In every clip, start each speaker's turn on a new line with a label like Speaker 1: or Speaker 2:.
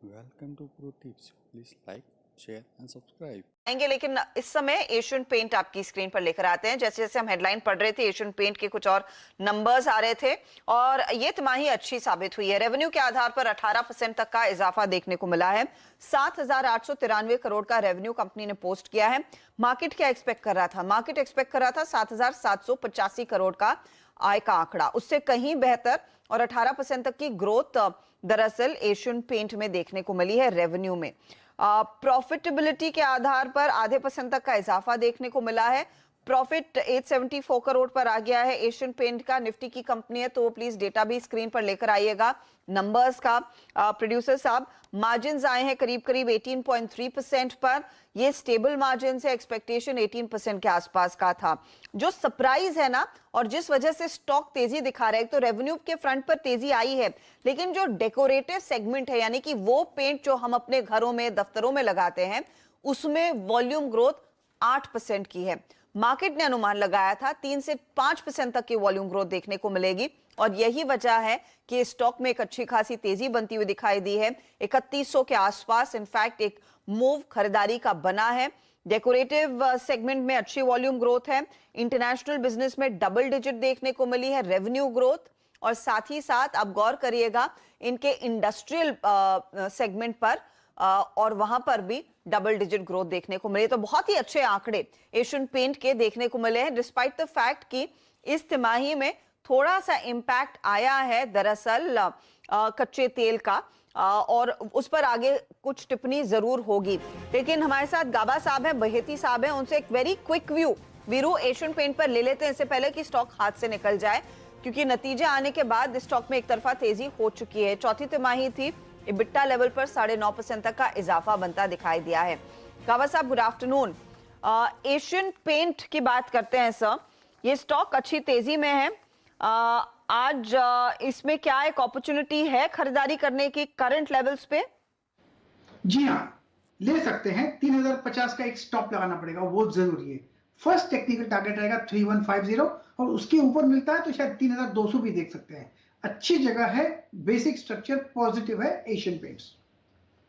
Speaker 1: Welcome to Pro Tips. Please like, share and subscribe.
Speaker 2: आएंगे, लेकिन इस समय एशियन पेंट आपकी स्क्रीन पर लेकर आते हैं। जैसे जैसे हम हेडलाइन पढ़ रहे थे, एशियन पेंट के कुछ और नंबर्स आ रहे थे और ये तिमाही अच्छी साबित हुई है। रेवेन्यू के आधार पर 18% तक का इजाफा देखने को मिला है। 7,893 करोड़ का रेवेन्यू कंपनी ने पोस्ट किया है। मार्केट क्या एक्सपेक्ट कर रहा था? मार्केट एक्सपेक्ट कर रहा था 7,785 करोड़ का आय का आंकड़ा, उससे कहीं बेहतर और 18% तक की ग्रोथ दरअसल एशियन पेंट में देखने को मिली है रेवेन्यू में। प्रॉफिटेबिलिटी के आधार पर आधे % तक का इजाफा देखने को मिला है। प्रॉफिट 874 करोड़ पर आ गया है। एशियन पेंट का निफ्टी की कंपनी है, तो प्लीज डेटा भी स्क्रीन पर लेकर आइएगा नंबर्स का। प्रोड्यूसर साहब, मार्जिन आए हैं करीब करीब 18.3% पर। ये स्टेबल मार्जिन से एक्सपेक्टेशन 18% के आसपास का था। जो सरप्राइज है ना, और जिस वजह से स्टॉक तेजी दिखा रहा है, तो रेवेन्यू के फ्रंट पर तेजी आई है, लेकिन जो डेकोरेटिव सेगमेंट है, यानी कि वो पेंट जो हम अपने घरों में दफ्तरों में लगाते हैं, उसमें वॉल्यूम ग्रोथ 8% की है। मार्केट ने अनुमान लगाया था 3 से 5% तक की वॉल्यूम ग्रोथ देखने को मिलेगी, और यही वजह है कि स्टॉक में एक अच्छी खासी तेजी बनती हुई दिखाई दी है। 3100 के आसपास इनफैक्ट एक मूव खरीदारी का बना है। डेकोरेटिव सेगमेंट में अच्छी वॉल्यूम ग्रोथ है। इंटरनेशनल बिजनेस में डबल डिजिट देखने को मिली है रेवेन्यू ग्रोथ, और साथ ही साथ आप गौर करिएगा इनके इंडस्ट्रियल सेगमेंट पर, और वहां पर भी डबल डिजिट ग्रोथ देखने को मिले। तो बहुत ही अच्छे आंकड़े एशियन पेंट के देखने को मिले हैं, डिस्पाइट द फैक्ट कि इस तिमाही में थोड़ा सा इंपैक्ट आया है दरअसल कच्चे तेल का, और उस पर आगे कुछ टिप्पणी जरूर होगी। लेकिन हमारे साथ गाबा साहब हैं, बहेती साहब हैं, उनसे एक वेरी क्विक व्यू वीरू एशियन पेंट पर ले लेते हैं, इससे पहले कि स्टॉक हाथ से निकल जाए, क्योंकि नतीजे आने के बाद स्टॉक में एक तरफा तेजी हो चुकी है। चौथी तिमाही थी, इबिट्टा लेवल पर 9.5% तक का इजाफा बनता दिखाई दिया है। गाबा साहब, गुड आफ्टरनून। एशियन पेंट की बात करते हैं सर, ये स्टॉक अच्छी तेजी में है। आज इसमें क्या एक अपॉर्चुनिटी है खरीदारी करने की करंट लेवल्स पे?
Speaker 3: जी हाँ, ले सकते हैं। 3050 का एक स्टॉप लगाना पड़ेगा, वो जरूरी है। फर्स्ट टेक्निकल टारगेट रहेगा 3150, और उसके ऊपर मिलता है तो शायद 3200 भी देख सकते हैं। अच्छी जगह है, बेसिक स्ट्रक्चर पॉजिटिव है Asian paints.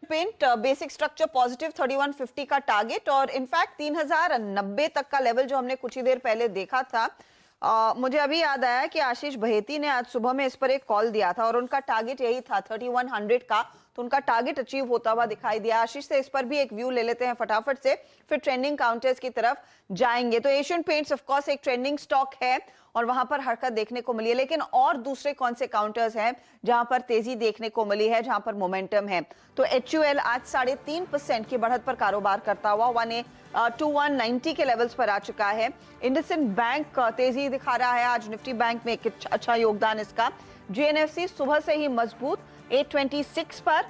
Speaker 2: Paint basic structure positive, 3150 का टारगेट, और इनफैक्ट 3090 तक का लेवल जो हमने कुछ ही देर पहले देखा था। मुझे अभी याद आया कि आशीष बहेती ने आज सुबह में इस पर एक कॉल दिया था और उनका टारगेट यही था 3100 का, तो उनका टारगेट अचीव होता हुआ दिखाई दिया। आशीष से इस पर भी एक व्यू ले लेते हैं फटाफट से, फिर ट्रेंडिंग काउंटर्स की तरफ जाएंगे। तो एशियन पेंट्स ऑफ कोर्स एक ट्रेंडिंग स्टॉक है और वहां पर हरकत देखने को मिली है, लेकिन और दूसरे कौन से काउंटर्स हैं जहां पर तेजी देखने को मिली है, जहां पर मोमेंटम है? तो HUL आज 3.5% की बढ़त पर कारोबार करता हुआ 2190 के लेवल्स पर आ चुका है। इंडसइंड बैंक तेजी दिखा रहा है आज, निफ्टी बैंक में एक अच्छा योगदान इसका। JNFC सुबह से ही मजबूत 826 पर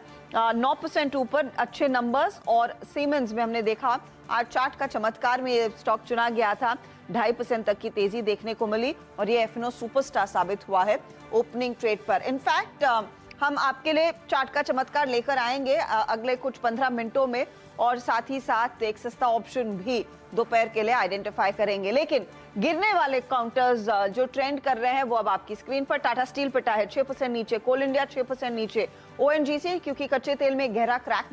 Speaker 2: 9% ऊपर, अच्छे नंबर्स। और सीमेंस में हमने देखा आज चार्ट का चमत्कार में ये स्टॉक चुना गया था, 2.5% तक की तेजी देखने को मिली, और ये F&O सुपरस्टार साबित हुआ है ओपनिंग ट्रेड पर। इनफैक्ट हम आपके लिए चार्ट का चमत्कार लेकर आएंगे अगले कुछ 15 मिनटों में, और साथ ही साथ एक सस्ता ऑप्शन भी दोपहर के लिए आइडेंटिफाई करेंगे। लेकिन गिरने वाले काउंटर्स जो ट्रेंड कर रहे हैं वो अब आपकी स्क्रीन पर। टाटा स्टील पिटा है 6% नीचे, कोल इंडिया 6% नीचे, ONGC क्योंकि कच्चे तेल में गहरा क्रैक